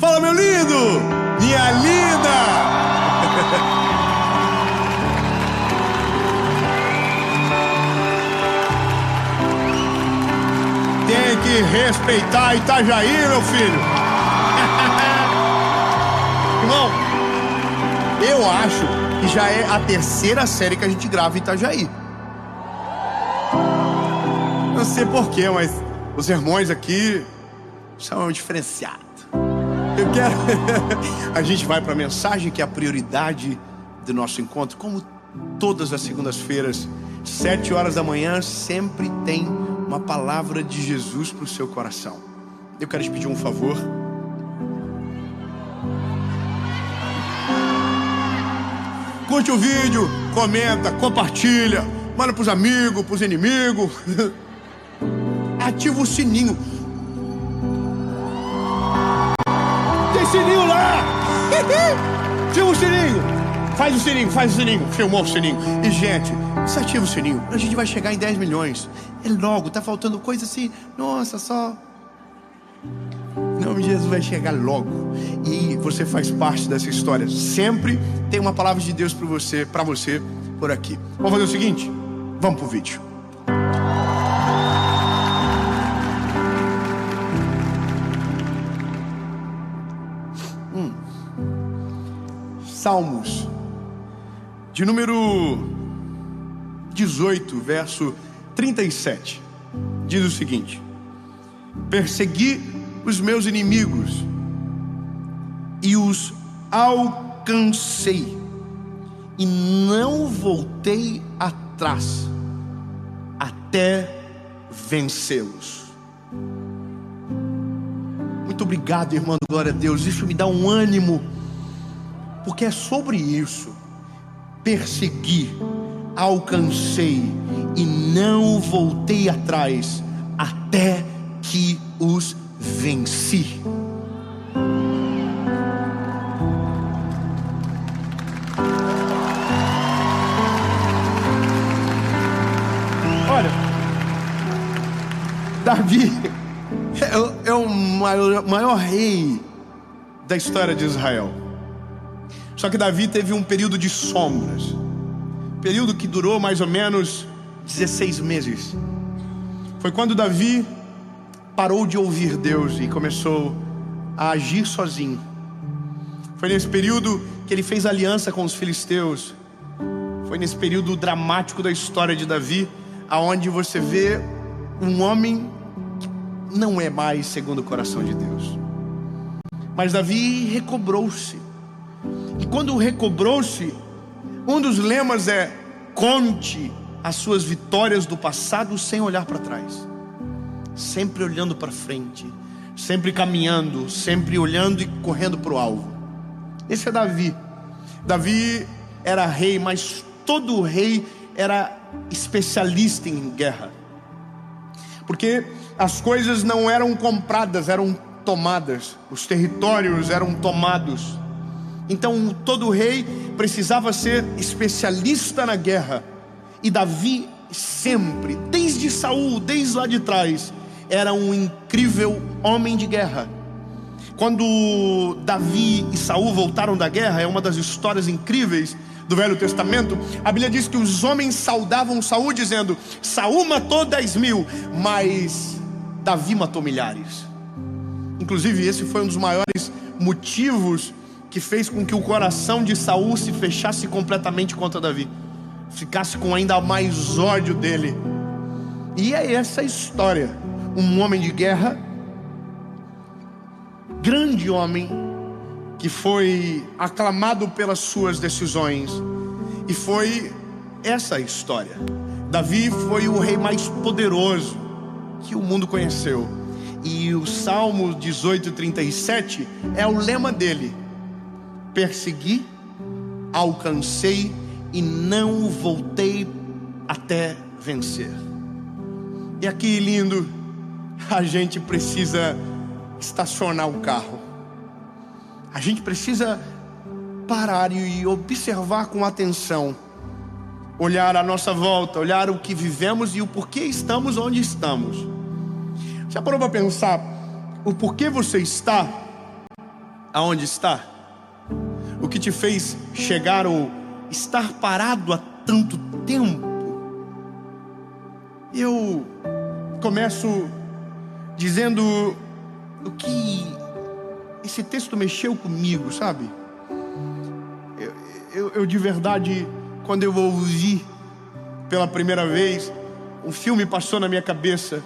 Fala, meu lindo! Minha linda! Tem que respeitar Itajaí, meu filho. Irmão, eu acho que já é a terceira série que a gente grava em Itajaí. Não sei porquê, mas os sermões aqui são diferenciados. Eu quero... A gente vai para a mensagem que é a prioridade do nosso encontro. Como todas as segundas-feiras, 7 horas da manhã, sempre tem uma palavra de Jesus para o seu coração. Eu quero te pedir um favor. Curte o vídeo, comenta, compartilha, manda pros amigos, pros inimigos. Ativa o sininho. Tem sininho lá. Ativa o sininho. Faz o sininho. Filmou o sininho. E gente, se ativa o sininho, a gente vai chegar em 10 milhões. É logo, tá faltando coisa assim. Nossa, só... Não, Jesus vai chegar logo. E você faz parte dessa história. Sempre tem uma palavra de Deus para você por aqui. Vamos fazer o seguinte? Vamos pro vídeo. Salmos de número 18, verso 37. Diz o seguinte: persegui os meus inimigos e os alcancei, e não voltei atrás até vencê-los. Muito obrigado, irmão, glória a Deus. Isso me dá um ânimo, porque é sobre isso. Persegui, alcancei e não voltei atrás até que os venci. Olha, Davi é o maior rei da história de Israel. Só que Davi teve um período de sombras, período que durou mais ou menos 16 meses. Foi quando Davi parou de ouvir Deus e começou a agir sozinho. Foi nesse período que ele fez aliança com os filisteus. Foi nesse período dramático da história de Davi, aonde você vê um homem que não é mais segundo o coração de Deus. Mas Davi recobrou-se. E quando recobrou-se, um dos lemas é: conte as suas vitórias do passado sem olhar para trás. Sempre olhando para frente, sempre caminhando, sempre olhando e correndo para o alvo. Esse é Davi. Davi era rei, mas todo rei era especialista em guerra, porque as coisas não eram compradas, eram tomadas. Os territórios eram tomados. Então todo rei precisava ser especialista na guerra. E Davi sempre, desde Saul, desde lá de trás, era um incrível homem de guerra. Quando Davi e Saul voltaram da guerra, é uma das histórias incríveis do Velho Testamento. A Bíblia diz que os homens saudavam Saul dizendo: Saul matou 10.000, mas Davi matou milhares. Inclusive esse foi um dos maiores motivos que fez com que o coração de Saul se fechasse completamente contra Davi, ficasse com ainda mais ódio dele. E é essa a história. Um homem de guerra, grande homem, que foi aclamado pelas suas decisões. E foi essa a história. Davi foi o rei mais poderoso que o mundo conheceu. E o Salmo 18:37 é o lema dele: persegui, alcancei e não voltei até vencer. E aqui, lindo, a gente precisa estacionar o carro. A gente precisa parar e observar com atenção, olhar à nossa volta, olhar o que vivemos e o porquê estamos onde estamos. Já parou para pensar o porquê você está aonde está? O que te fez chegar ou estar parado há tanto tempo? Eu começo dizendo o que esse texto mexeu comigo, sabe? Eu de verdade, quando eu ouvi pela primeira vez, um filme passou na minha cabeça.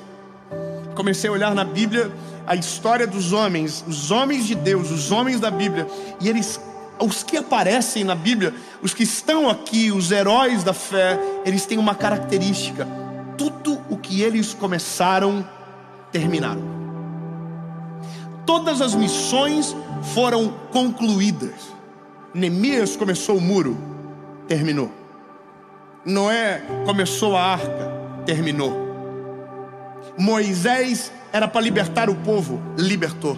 Comecei a olhar na Bíblia a história dos homens, os homens de Deus, os homens da Bíblia. E eles, os que aparecem na Bíblia, os que estão aqui, os heróis da fé, eles têm uma característica: tudo o que eles começaram, terminaram. Todas as missões foram concluídas. Neemias começou o muro, terminou. Noé começou a arca, terminou. Moisés era para libertar o povo, libertou.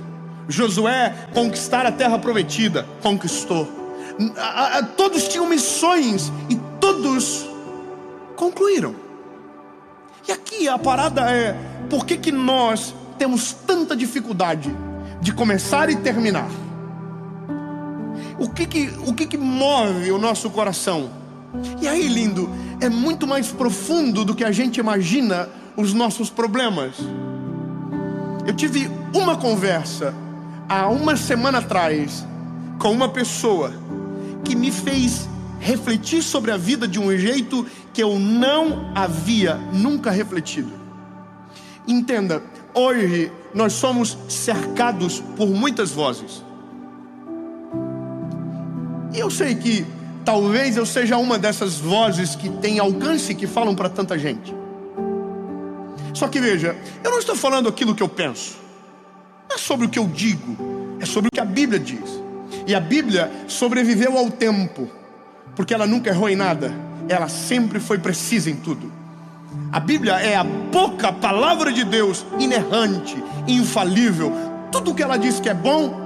Josué conquistar a terra prometida, conquistou. Todos tinham missões e todos concluíram. E aqui a parada é: por que nós temos tanta dificuldade de começar e terminar? O que move o nosso coração? E aí, lindo, é muito mais profundo do que a gente imagina os nossos problemas. Eu tive uma conversa há uma semana atrás com uma pessoa que me fez refletir sobre a vida de um jeito que eu não havia nunca refletido. Entenda, hoje nós somos cercados por muitas vozes. E eu sei que talvez eu seja uma dessas vozes que tem alcance, que falam para tanta gente. Só que veja, eu não estou falando aquilo que eu penso. Não é sobre o que eu digo, é sobre o que a Bíblia diz. E a Bíblia sobreviveu ao tempo, porque ela nunca errou em nada. Ela sempre foi precisa em tudo. A Bíblia é a pouca palavra de Deus, inerrante, infalível. Tudo que ela diz que é bom,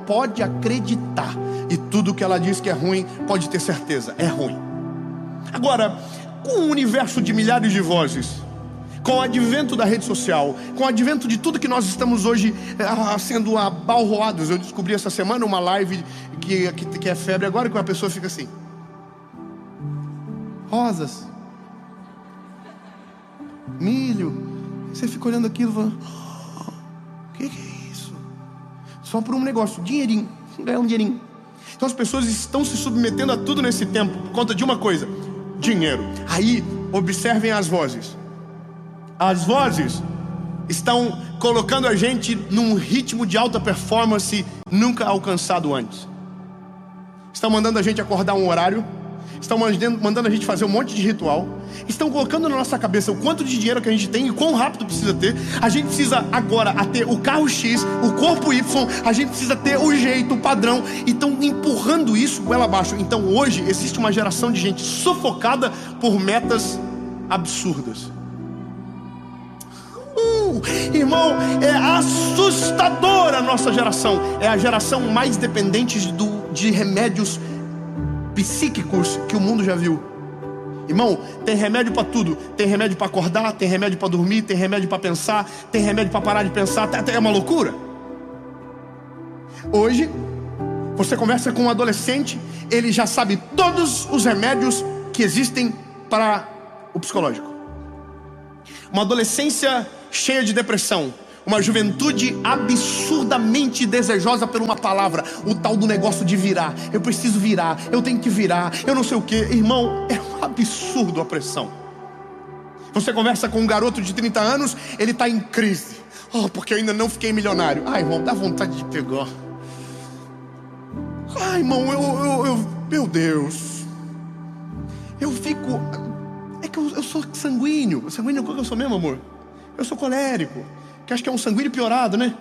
pode acreditar. E tudo que ela diz que é ruim, pode ter certeza, é ruim. Agora, com um universo de milhares de vozes, com o advento da rede social, com o advento de tudo que nós estamos hoje sendo abalroados. Eu descobri essa semana uma live que é febre agora, que uma pessoa fica assim: rosas, milho. Você fica olhando aquilo e fala: o que é isso? Só por um negócio, dinheirinho, ganhar um dinheirinho. Então as pessoas estão se submetendo a tudo nesse tempo por conta de uma coisa: dinheiro. Aí observem as vozes. As vozes estão colocando a gente num ritmo de alta performance nunca alcançado antes. Estão mandando a gente acordar um horário, estão mandando a gente fazer um monte de ritual, estão colocando na nossa cabeça o quanto de dinheiro que a gente tem e quão rápido precisa ter. A gente precisa agora ter o carro X, o corpo Y, a gente precisa ter o jeito, o padrão, e estão empurrando isso goela abaixo. Então hoje existe uma geração de gente sufocada por metas absurdas. Irmão, é assustadora a nossa geração. É a geração mais dependente de remédios psíquicos que o mundo já viu. Irmão, tem remédio para tudo. Tem remédio para acordar, tem remédio para dormir, tem remédio para pensar, tem remédio para parar de pensar. É uma loucura. Hoje você conversa com um adolescente, ele já sabe todos os remédios que existem para o psicológico. Uma adolescência cheia de depressão, uma juventude absurdamente desejosa por uma palavra, o tal do negócio de virar. Eu preciso virar, eu tenho que virar, eu não sei o que. Irmão, é um absurdo a pressão. Você conversa com um garoto de 30 anos, ele está em crise. Porque eu ainda não fiquei milionário. Irmão, dá vontade de pegar. Irmão, meu Deus. Eu fico... É que eu sou sanguíneo. Sanguíneo, qual que eu sou mesmo, amor? Eu sou colérico, que acho que é um sanguíneo piorado, né?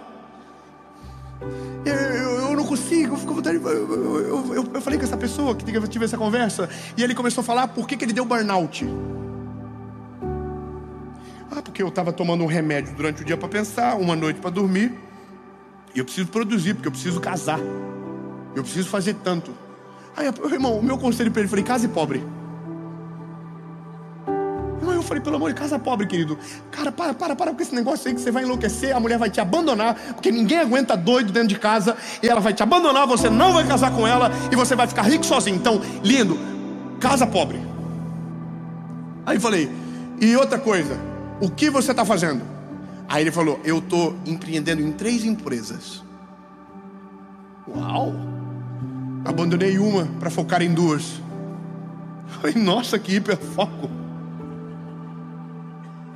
Eu não consigo, eu fico com vontade. Eu falei com essa pessoa que eu tive essa conversa, e ele começou a falar por que ele deu burnout. Porque eu estava tomando um remédio durante o dia para pensar, uma noite para dormir, e eu preciso produzir, porque eu preciso casar, eu preciso fazer tanto. Irmão, o meu conselho para ele, falei: case pobre. falei, pelo amor de casa pobre, querido. Cara, para com esse negócio aí que você vai enlouquecer. A mulher vai te abandonar, porque ninguém aguenta doido dentro de casa. E ela vai te abandonar, você não vai casar com ela. E você vai ficar rico sozinho. Então, lindo, casa pobre. Aí eu falei, e outra coisa, o que você está fazendo? Aí ele falou, eu estou empreendendo em 3 empresas. Uau! Abandonei uma para focar em 2. Falei, nossa, que hiperfoco.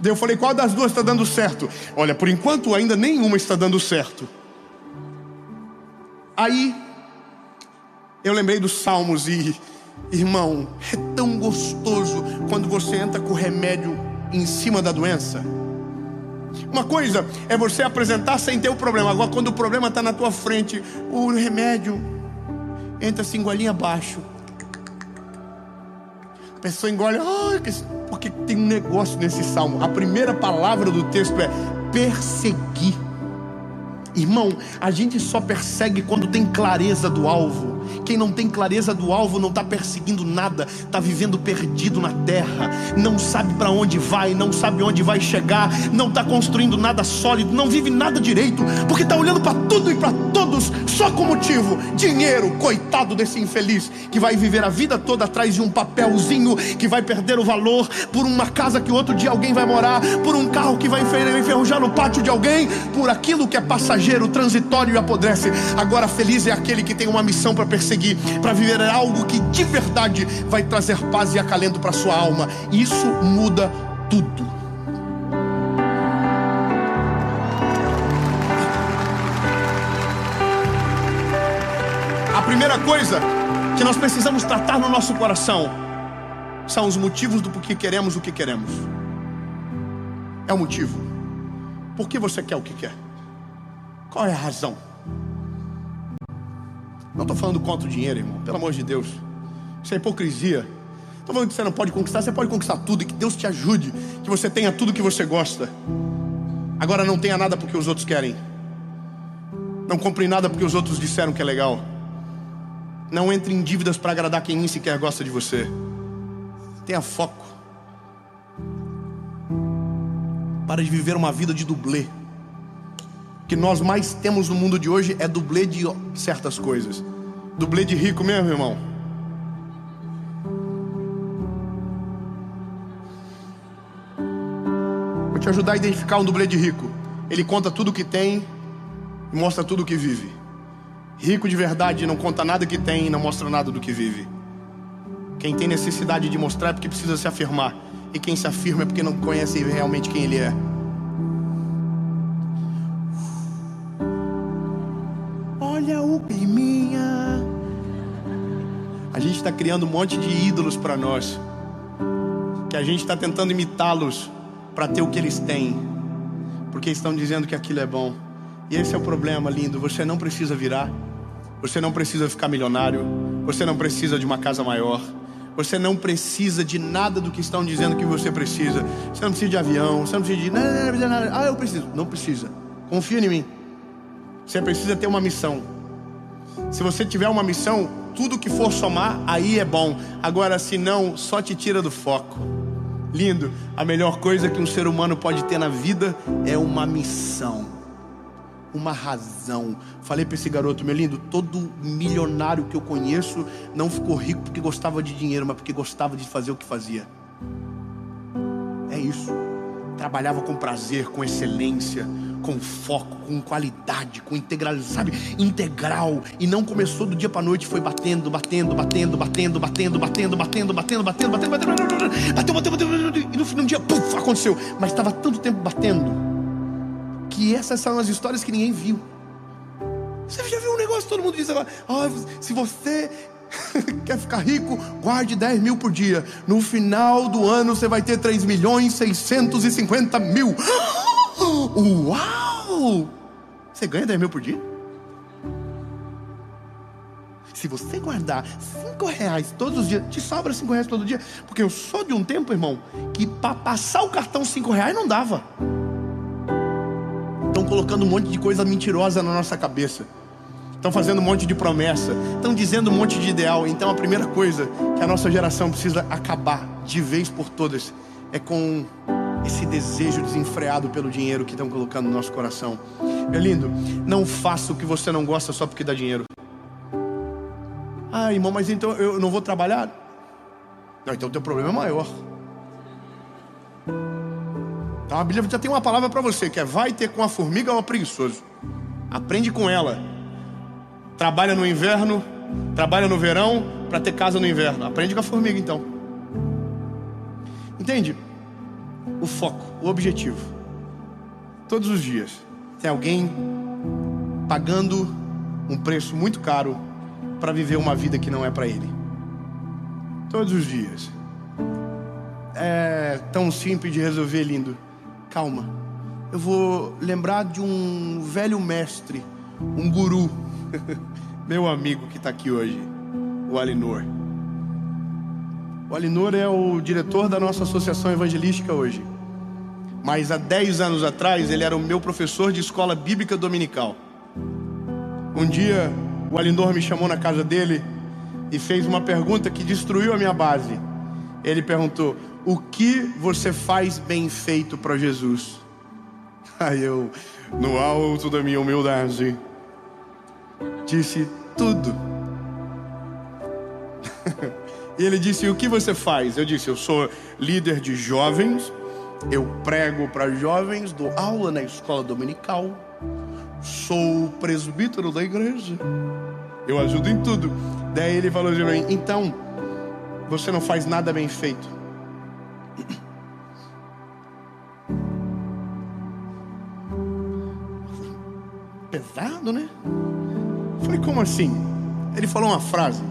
Daí eu falei, qual das 2 está dando certo? Olha, por enquanto ainda nenhuma está dando certo. Aí eu lembrei dos Salmos e, irmão, é tão gostoso quando você entra com o remédio em cima da doença. Uma coisa é você apresentar sem ter o problema. Agora quando o problema está na tua frente, o remédio entra assim, golinha abaixo. A pessoa engole, porque tem um negócio nesse salmo. A primeira palavra do texto é perseguir. Irmão, a gente só persegue quando tem clareza do alvo. Quem não tem clareza do alvo não está perseguindo nada, está vivendo perdido na terra, não sabe para onde vai, não sabe onde vai chegar, não está construindo nada sólido, não vive nada direito, porque está olhando para tudo e para todos só com motivo: dinheiro. Coitado desse infeliz que vai viver a vida toda atrás de um papelzinho que vai perder o valor, por uma casa que outro dia alguém vai morar, por um carro que vai enferrujar no pátio de alguém, por aquilo que é passageiro, transitório e apodrece. Agora feliz é aquele que tem uma missão para perseguir, para viver algo que de verdade vai trazer paz e acalento para sua alma. Isso muda tudo. A primeira coisa que nós precisamos tratar no nosso coração são os motivos do porquê queremos o que queremos. É o motivo. Por que você quer o que quer? Qual é a razão? Não estou falando contra o dinheiro, irmão, pelo amor de Deus. Isso é hipocrisia. Estou falando que você não pode conquistar. Você pode conquistar tudo, e que Deus te ajude, que você tenha tudo que você gosta. Agora não tenha nada porque os outros querem. Não compre nada porque os outros disseram que é legal. Não entre em dívidas para agradar quem nem sequer gosta de você. Tenha foco. Para de viver uma vida de dublê. O que nós mais temos no mundo de hoje é dublê de certas coisas. Dublê de rico mesmo, irmão. Vou te ajudar a identificar um dublê de rico. Ele conta tudo o que tem e mostra tudo o que vive. Rico de verdade não conta nada que tem e não mostra nada do que vive. Quem tem necessidade de mostrar é porque precisa se afirmar. E quem se afirma é porque não conhece realmente quem ele é. Olha o climinha. A gente está criando um monte de ídolos para nós, que a gente está tentando imitá-los para ter o que eles têm, porque estão dizendo que aquilo é bom. E esse é o problema, lindo. Você não precisa virar. Você não precisa ficar milionário. Você não precisa de uma casa maior. Você não precisa de nada do que estão dizendo que você precisa. Você não precisa de avião. Você não precisa de nada. Ah, eu preciso. Não precisa. Confia em mim. Você precisa ter uma missão. Se você tiver uma missão, tudo que for somar, aí é bom. Agora, se não, só te tira do foco. Lindo. A melhor coisa que um ser humano pode ter na vida é uma missão, uma razão. Falei para esse garoto, meu lindo, todo milionário que eu conheço não ficou rico porque gostava de dinheiro, mas porque gostava de fazer o que fazia. É isso. Trabalhava com prazer, com excelência, com foco, com qualidade, com integral, sabe? Integral. E não começou do dia para noite, foi batendo. E no fim do dia, puf, aconteceu. Mas estava tanto tempo batendo, que essas são as histórias que ninguém viu. Você já viu um negócio, todo mundo diz agora, se você quer ficar rico, guarde 10 mil por dia. No final do ano você vai ter 3.650.000. Uau! Você ganha 10 mil por dia? Se você guardar 5 reais todos os dias, te sobra 5 reais todo dia. Porque eu sou de um tempo, irmão, que para passar o cartão 5 reais não dava. Estão colocando um monte de coisa mentirosa na nossa cabeça. Estão fazendo um monte de promessa. Estão dizendo um monte de ideal. Então a primeira coisa que a nossa geração precisa acabar de vez por todas é com esse desejo desenfreado pelo dinheiro que estão colocando no nosso coração. Meu lindo, não faça o que você não gosta só porque dá dinheiro. Ah, irmão, mas então eu não vou trabalhar? Não, então o teu problema é maior. Então a Bíblia já tem uma palavra para você, que é: vai ter com a formiga ou preguiçoso. Aprende com ela. Trabalha no inverno, trabalha no verão, para ter casa no inverno. Aprende com a formiga então. Entende? O foco, o objetivo. Todos os dias tem alguém pagando um preço muito caro para viver uma vida que não é para ele. Todos os dias. É tão simples de resolver, lindo. Calma. Eu vou lembrar de um velho mestre, um guru, meu amigo que está aqui hoje, o Alinor. O Alinor é o diretor da nossa associação evangelística hoje. Mas há 10 anos atrás ele era o meu professor de escola bíblica dominical. Um dia o Alinor me chamou na casa dele e fez uma pergunta que destruiu a minha base. Ele perguntou: o que você faz bem feito para Jesus? Aí eu, no alto da minha humildade, disse: tudo. E ele disse: o que você faz? Eu disse: eu sou líder de jovens, eu prego para jovens, dou aula na escola dominical, sou presbítero da igreja, eu ajudo em tudo. Daí ele falou de mim: então, você não faz nada bem feito. Pesado, né? Eu falei: como assim? Ele falou uma frase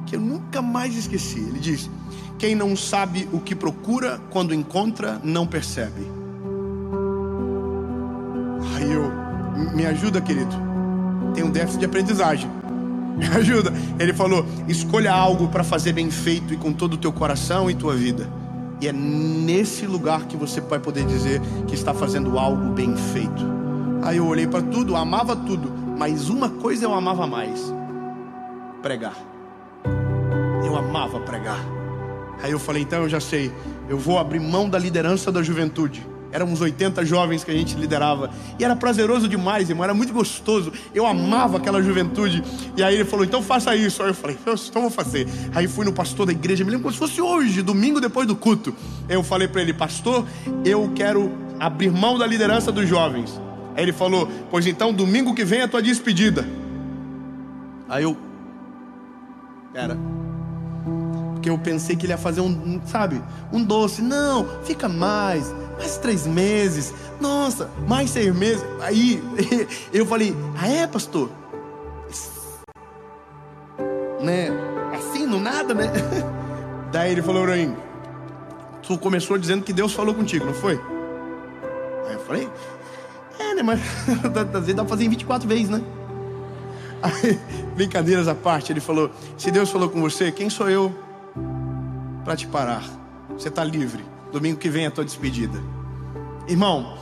que eu nunca mais esqueci. Ele disse: quem não sabe o que procura, quando encontra, não percebe. Aí eu: me ajuda, querido, tem um déficit de aprendizagem, me ajuda. Ele falou: escolha algo para fazer bem feito e com todo o teu coração e tua vida. E é nesse lugar que você vai poder dizer que está fazendo algo bem feito. Aí eu olhei para tudo, amava tudo, mas uma coisa eu amava mais: pregar. Eu amava pregar. Aí eu falei: então eu já sei, eu vou abrir mão da liderança da juventude. Éramos 80 jovens que a gente liderava, e era prazeroso demais, irmão, era muito gostoso. Eu amava aquela juventude. E aí ele falou: então faça isso. Aí eu falei: então vou fazer. Aí fui no pastor da igreja, me lembro como se fosse hoje, domingo depois do culto. Eu falei para ele: pastor, eu quero abrir mão da liderança dos jovens. Aí ele falou: pois então domingo que vem é a tua despedida. Aí eu: pera, porque eu pensei que ele ia fazer um doce. Não, fica mais 3 meses, nossa, mais 6 meses. Aí eu falei: ah é, pastor? Né, assim, no nada, né? Daí ele falou para mim: tu começou dizendo que Deus falou contigo, não foi? Aí eu falei: né, mas às vezes dá pra fazer em 24 vezes, né? Aí, brincadeiras à parte, ele falou: se Deus falou com você, quem sou eu para te parar? Você está livre, domingo que vem é a tua despedida. Irmão,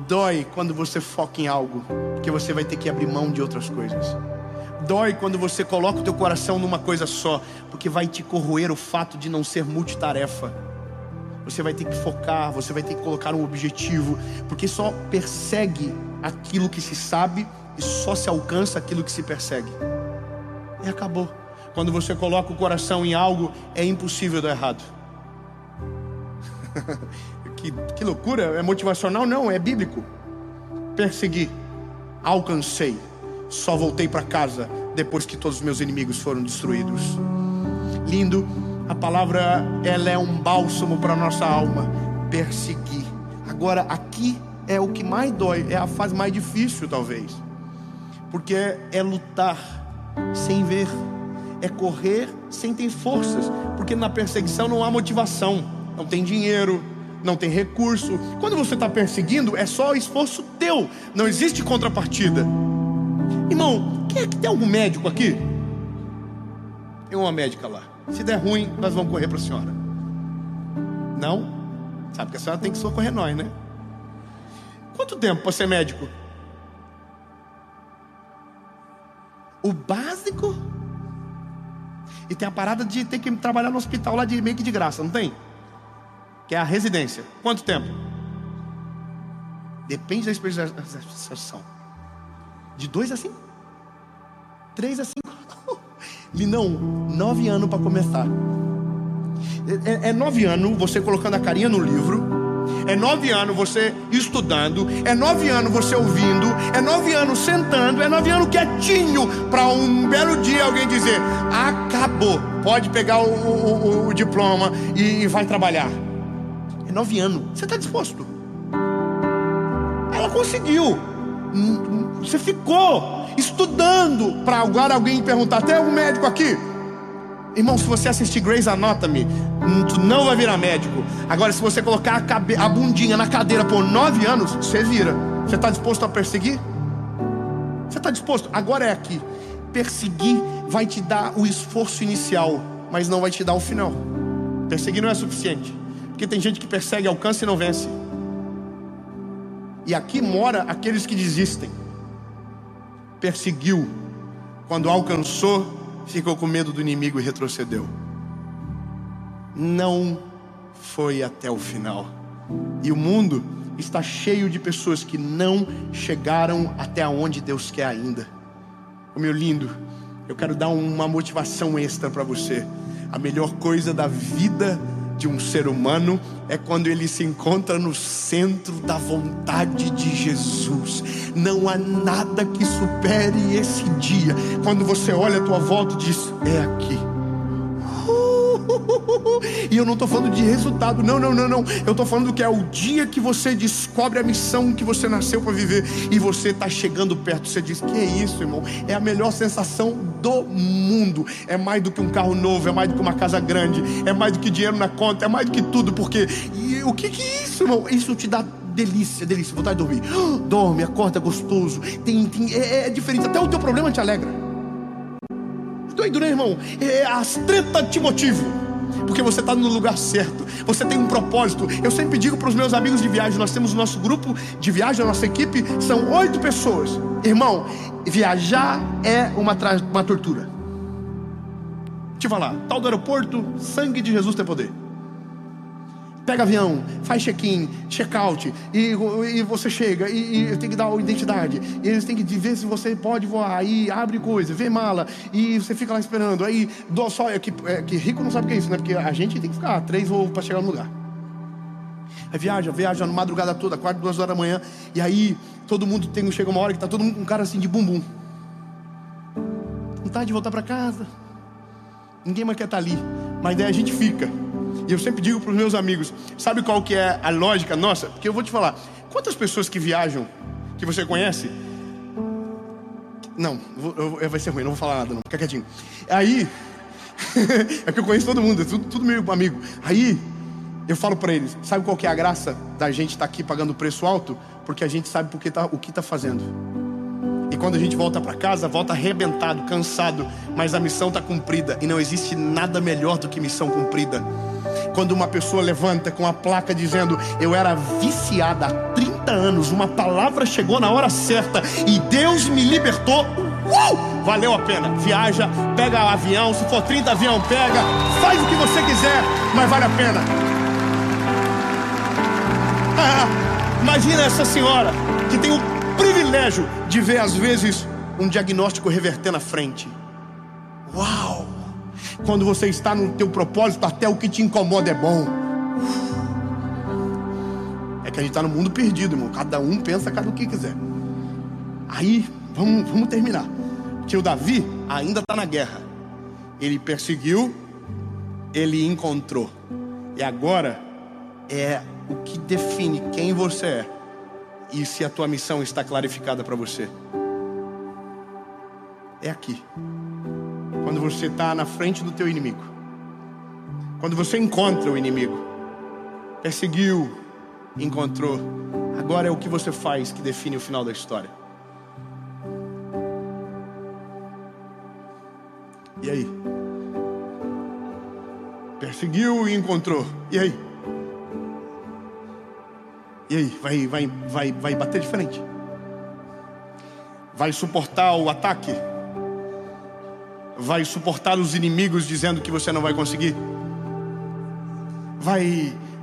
dói quando você foca em algo, porque você vai ter que abrir mão de outras coisas. Dói quando você coloca o teu coração numa coisa só, porque vai te corroer o fato de não ser multitarefa. Você vai ter que focar, você vai ter que colocar um objetivo, porque só persegue aquilo que se sabe e só se alcança aquilo que se persegue. E acabou. Quando você coloca o coração em algo, é impossível dar errado. que loucura, é motivacional? Não, é bíblico. Persegui, alcancei, só voltei para casa depois que todos os meus inimigos foram destruídos. Lindo. A palavra, ela é um bálsamo para a nossa alma. Perseguir. Agora, aqui é o que mais dói, é a fase mais difícil talvez, porque é lutar sem ver, é correr sem ter forças, porque na perseguição não há motivação, não tem dinheiro, não tem recurso. Quando você está perseguindo, é só esforço teu, não existe contrapartida. Irmão, quem é que tem algum médico aqui? Tem uma médica lá. Se der ruim, nós vamos correr para a senhora. Não? Sabe que a senhora tem que socorrer nós, né? Quanto tempo para ser médico? O básico? E tem a parada de ter que trabalhar no hospital lá de meio que de graça, não tem? que é a residência. Quanto tempo? Depende da especialização. De 2 a 5? 3 a 5? Linão, 9 anos para começar. É 9 anos você colocando a carinha no livro. É 9 anos você estudando. É 9 anos você ouvindo. É 9 anos sentando. É 9 anos quietinho, para um belo dia alguém dizer: acabou, pode pegar o diploma e vai trabalhar. É 9 anos. Você está disposto? Ela conseguiu. Você ficou estudando para agora alguém perguntar: tem algum médico aqui? Irmão, se você assistir Grey's Anatomy, tu não vai virar médico. Agora, se você colocar a bundinha na cadeira por 9 anos, você vira. Você está disposto a perseguir? Você está disposto? Agora é aqui. Perseguir vai te dar o esforço inicial, mas não vai te dar o final. Perseguir não é suficiente, porque tem gente que persegue, alcança e não vence. E aqui mora aqueles que desistem. Perseguiu, quando alcançou, ficou com medo do inimigo e retrocedeu. Não foi até o final. E o mundo está cheio de pessoas que não chegaram até onde Deus quer ainda. Ô meu lindo, eu quero dar uma motivação extra para você. A melhor coisa da vida de um ser humano é quando ele se encontra no centro da vontade de Jesus. Não há nada que supere esse dia, quando você olha à tua volta e diz: é aqui. E eu não estou falando de resultado, não. Eu estou falando que é o dia que você descobre a missão que você nasceu para viver, e você está chegando perto. Você diz: que é isso, irmão? É a melhor sensação do mundo. É mais do que um carro novo, é mais do que uma casa grande, é mais do que dinheiro na conta, é mais do que tudo. Porque o que é isso, irmão? Isso te dá delícia, vontade de dormir. Dorme, acorda gostoso. É diferente, até o teu problema te alegra. Doido, né, irmão? As tretas te motivam, porque você está no lugar certo. Você tem um propósito. Eu sempre digo para os meus amigos de viagem: nós temos o nosso grupo de viagem, a nossa equipe, são 8 pessoas. Irmão, viajar é uma tortura. Deixa eu falar, tal do aeroporto, sangue de Jesus tem poder. Pega avião, faz check-in, check-out, e você chega, e tem que dar a identidade, e eles têm que ver se você pode voar, aí abre coisa, vê mala, e você fica lá esperando. Aí só que rico não sabe o que é isso, né? Porque a gente tem que ficar 3 voos para chegar no lugar. Aí viaja na madrugada toda, 4, 2 horas da manhã, e aí todo mundo chega uma hora que tá todo mundo com um cara assim de bumbum, vontade de voltar para casa, ninguém mais quer estar ali, mas daí a gente fica. E eu sempre digo para os meus amigos: sabe qual que é a lógica nossa? Porque eu vou te falar, quantas pessoas que viajam, que você conhece? Não, vai ser ruim, não vou falar nada não, fica quietinho. Aí, é que eu conheço todo mundo, é tudo meu amigo. Aí, eu falo para eles: sabe qual que é a graça da gente estar aqui pagando preço alto? Porque a gente sabe o que está fazendo. E quando a gente volta para casa, volta arrebentado, cansado, mas a missão está cumprida. E não existe nada melhor do que missão cumprida. Quando uma pessoa levanta com a placa dizendo: eu era viciada há 30 anos, uma palavra chegou na hora certa e Deus me libertou, valeu a pena. Viaja, pega avião, se for 30 avião, pega, faz o que você quiser, mas vale a pena. Imagina essa senhora que tem o privilégio de ver às vezes um diagnóstico reverter na frente. Uau! Quando você está no teu propósito, até o que te incomoda é bom. É que a gente está no mundo perdido, irmão. Cada um pensa cada o que quiser. Aí, vamos terminar. Porque o Davi ainda está na guerra. Ele perseguiu, ele encontrou. E agora é o que define quem você é e se a tua missão está clarificada para você. É aqui. Quando você está na frente do teu inimigo, quando você encontra o inimigo, perseguiu, encontrou, agora é o que você faz que define o final da história. E aí? Perseguiu e encontrou. E aí? E aí? Vai bater de frente? Vai suportar o ataque? Vai suportar os inimigos dizendo que você não vai conseguir?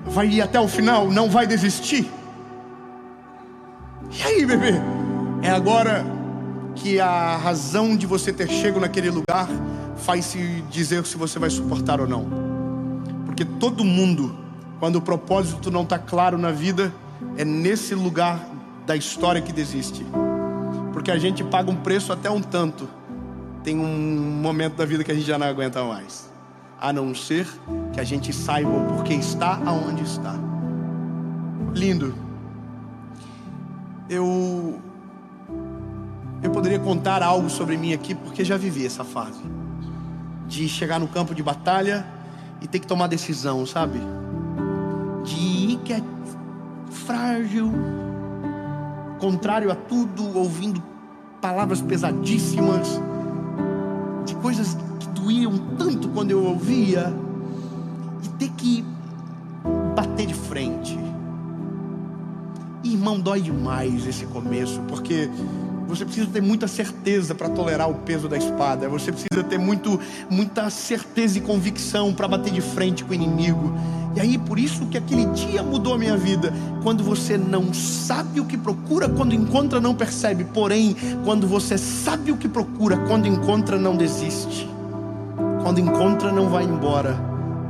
vai ir até o final, não vai desistir. E aí, bebê? É agora que a razão de você ter chegado naquele lugar faz se dizer se você vai suportar ou não. Porque todo mundo, quando o propósito não está claro na vida, é nesse lugar da história que desiste. Porque a gente paga um preço até um tanto. Tem um momento da vida que a gente já não aguenta mais. A não ser que a gente saiba o porquê está aonde está. Lindo. Eu poderia contar algo sobre mim aqui, porque já vivi essa fase de chegar no campo de batalha e ter que tomar decisão, sabe? De ir que é frágil, contrário a tudo, ouvindo palavras pesadíssimas, de coisas que doíam tanto quando eu ouvia, e ter que bater de frente. E, irmão, dói demais esse começo, porque você precisa ter muita certeza para tolerar o peso da espada. Você precisa ter muita certeza e convicção para bater de frente com o inimigo. E aí, por isso que aquele dia mudou a minha vida. Quando você não sabe o que procura, quando encontra não percebe. Porém, quando você sabe o que procura, quando encontra não desiste. Quando encontra não vai embora.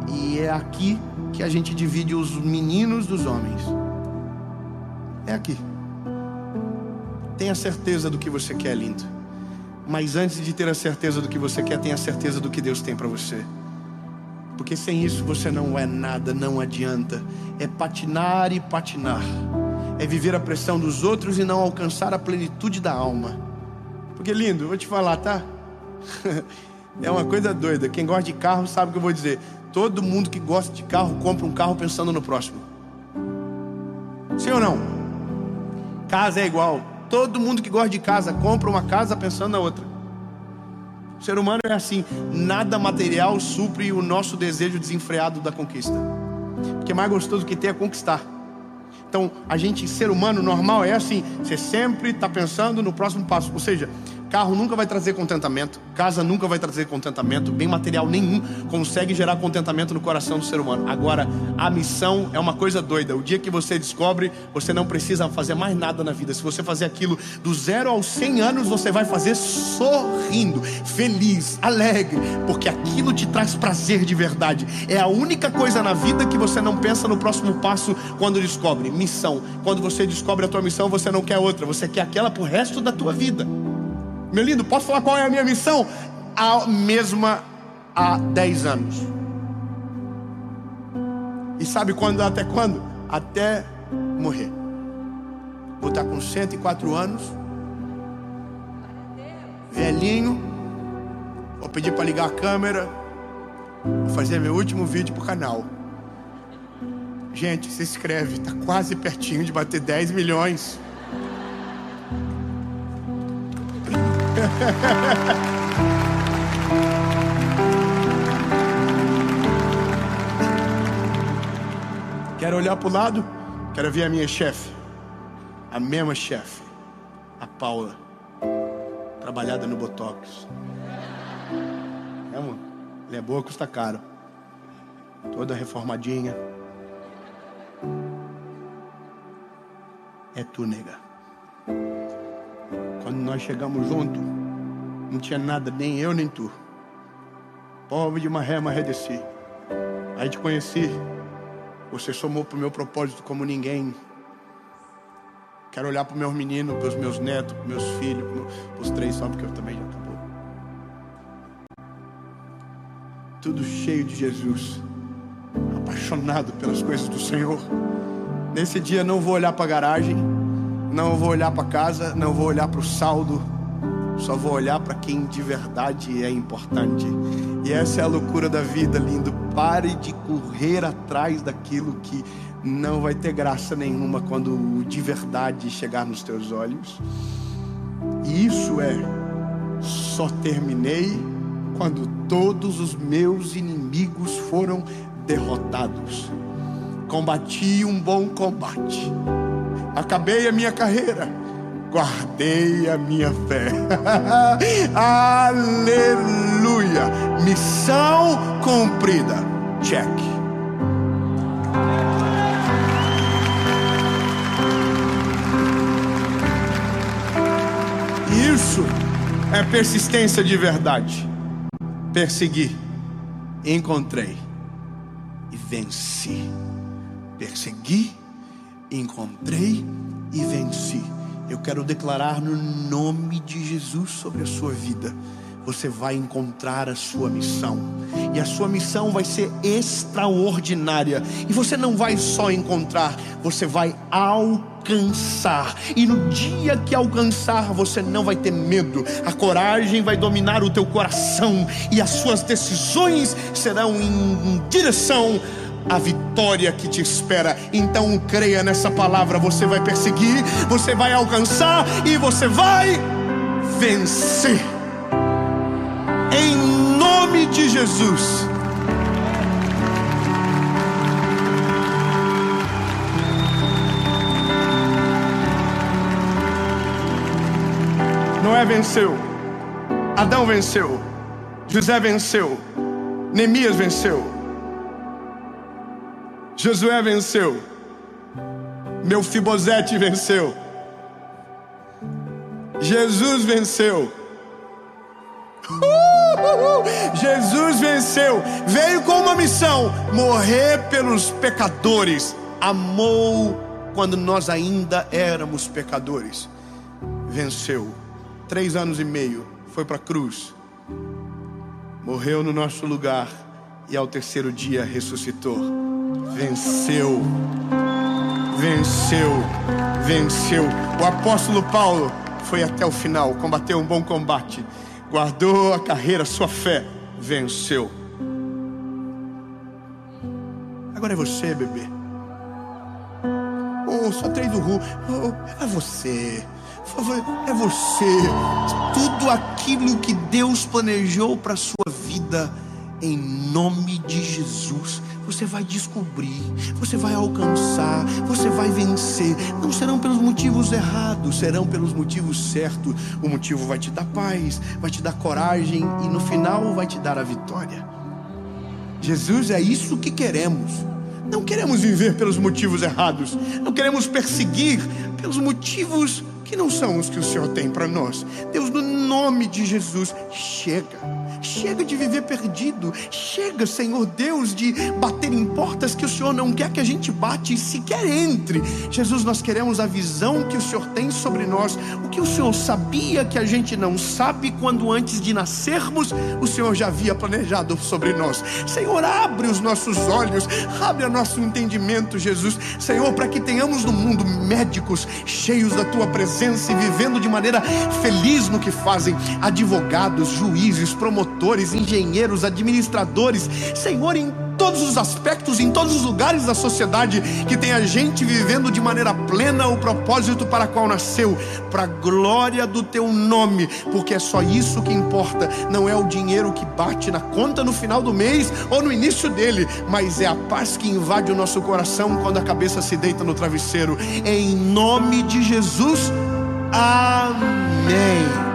E é aqui que a gente divide os meninos dos homens. É aqui. Tenha certeza do que você quer, lindo. Mas antes de ter a certeza do que você quer, tenha certeza do que Deus tem para você. Porque sem isso você não é nada, não adianta. É patinar e patinar. É viver a pressão dos outros e não alcançar a plenitude da alma. Porque, lindo, eu vou te falar, tá? É uma coisa doida. Quem gosta de carro sabe o que eu vou dizer. Todo mundo que gosta de carro compra um carro pensando no próximo. Sim ou não? Casa é igual. Todo mundo que gosta de casa compra uma casa pensando na outra. O ser humano é assim. Nada material supre o nosso desejo desenfreado da conquista. Porque mais gostoso que ter é conquistar. Então, a gente, ser humano normal é assim. Você sempre está pensando no próximo passo. Ou seja, carro nunca vai trazer contentamento. Casa nunca vai trazer contentamento. Bem material nenhum consegue gerar contentamento no coração do ser humano. Agora, a missão é uma coisa doida. O dia que você descobre, você não precisa fazer mais nada na vida. Se você fazer aquilo do 0 aos 100 anos, você vai fazer sorrindo, feliz, alegre. Porque aquilo te traz prazer de verdade. É a única coisa na vida que você não pensa no próximo passo quando descobre. Missão. Quando você descobre a tua missão, você não quer outra. Você quer aquela pro resto da tua vida. Meu lindo, posso falar qual é a minha missão? A mesma há 10 anos. E sabe quando? Até quando? Até morrer. Vou estar com 104 anos, velhinho. Vou pedir para ligar a câmera. Vou fazer meu último vídeo pro canal. Gente, se inscreve, tá quase pertinho de bater 10 milhões. Quero olhar para o lado, quero ver a minha chefe, a mesma chefe, a Paula, trabalhada no Botox. É, mano, ela é boa, custa caro. Toda reformadinha. É tu, nega. Quando nós chegamos juntos, não tinha nada, nem eu nem tu. Pobre de maré, desci. Aí te conheci. Você somou pro meu propósito como ninguém. Quero olhar pros meus meninos, pros meus netos, pros meus filhos, pros 3 só, porque eu também já acabou. Tudo cheio de Jesus. Apaixonado pelas coisas do Senhor. Nesse dia não vou olhar pra garagem. Não vou olhar para casa, não vou olhar para o saldo, só vou olhar para quem de verdade é importante. E essa é a loucura da vida, lindo. Pare de correr atrás daquilo que não vai ter graça nenhuma quando o de verdade chegar nos teus olhos. E isso é: só terminei quando todos os meus inimigos foram derrotados. Combati um bom combate. Acabei a minha carreira, guardei a minha fé. Aleluia. Missão cumprida. Check. Isso é persistência de verdade. Persegui, encontrei e venci. Persegui, encontrei e venci. Eu quero declarar no nome de Jesus sobre a sua vida: você vai encontrar a sua missão, e a sua missão vai ser extraordinária. E você não vai só encontrar, você vai alcançar. E no dia que alcançar, você não vai ter medo. A coragem vai dominar o teu coração, e as suas decisões serão em direção à vitória que te espera. Então creia nessa palavra: você vai perseguir, você vai alcançar e você vai vencer. Em nome de Jesus. Noé venceu, Adão venceu, José venceu, Neemias venceu, Josué venceu, Mefibosete venceu, Jesus venceu. Jesus venceu, veio com uma missão: morrer pelos pecadores. Amou quando nós ainda éramos pecadores. Venceu. 3 anos e meio, foi para a cruz, morreu no nosso lugar e ao 3º dia ressuscitou. Venceu. Venceu. Venceu. O apóstolo Paulo foi até o final, combateu um bom combate, guardou a carreira, sua fé, venceu. Agora é você, bebê. Só 3 do Ru. É você. Por favor, é você. Tudo aquilo que Deus planejou para a sua vida, em nome de Jesus, você vai descobrir, você vai alcançar, você vai vencer. Não serão pelos motivos errados, serão pelos motivos certos. O motivo vai te dar paz, vai te dar coragem e no final vai te dar a vitória. Jesus, é isso que queremos. Não queremos viver pelos motivos errados, não queremos perseguir pelos motivos que não são os que o Senhor tem para nós. Deus, no nome de Jesus, chega de viver perdido. Chega, Senhor Deus, de bater em portas que o Senhor não quer que a gente bate e sequer entre. Jesus, nós queremos a visão que o Senhor tem sobre nós, o que o Senhor sabia que a gente não sabe, quando antes de nascermos o Senhor já havia planejado sobre nós. Senhor, abre os nossos olhos, abre o nosso entendimento, Jesus, Senhor, para que tenhamos no mundo médicos cheios da Tua presença e vivendo de maneira feliz no que fazem, advogados, juízes, promotores, engenheiros, administradores, Senhor, em todos os aspectos, em todos os lugares da sociedade, que tem a gente vivendo de maneira plena o propósito para qual nasceu, para a glória do Teu nome, porque é só isso que importa. Não é o dinheiro que bate na conta no final do mês ou no início dele, mas é a paz que invade o nosso coração quando a cabeça se deita no travesseiro. Em nome de Jesus, amém.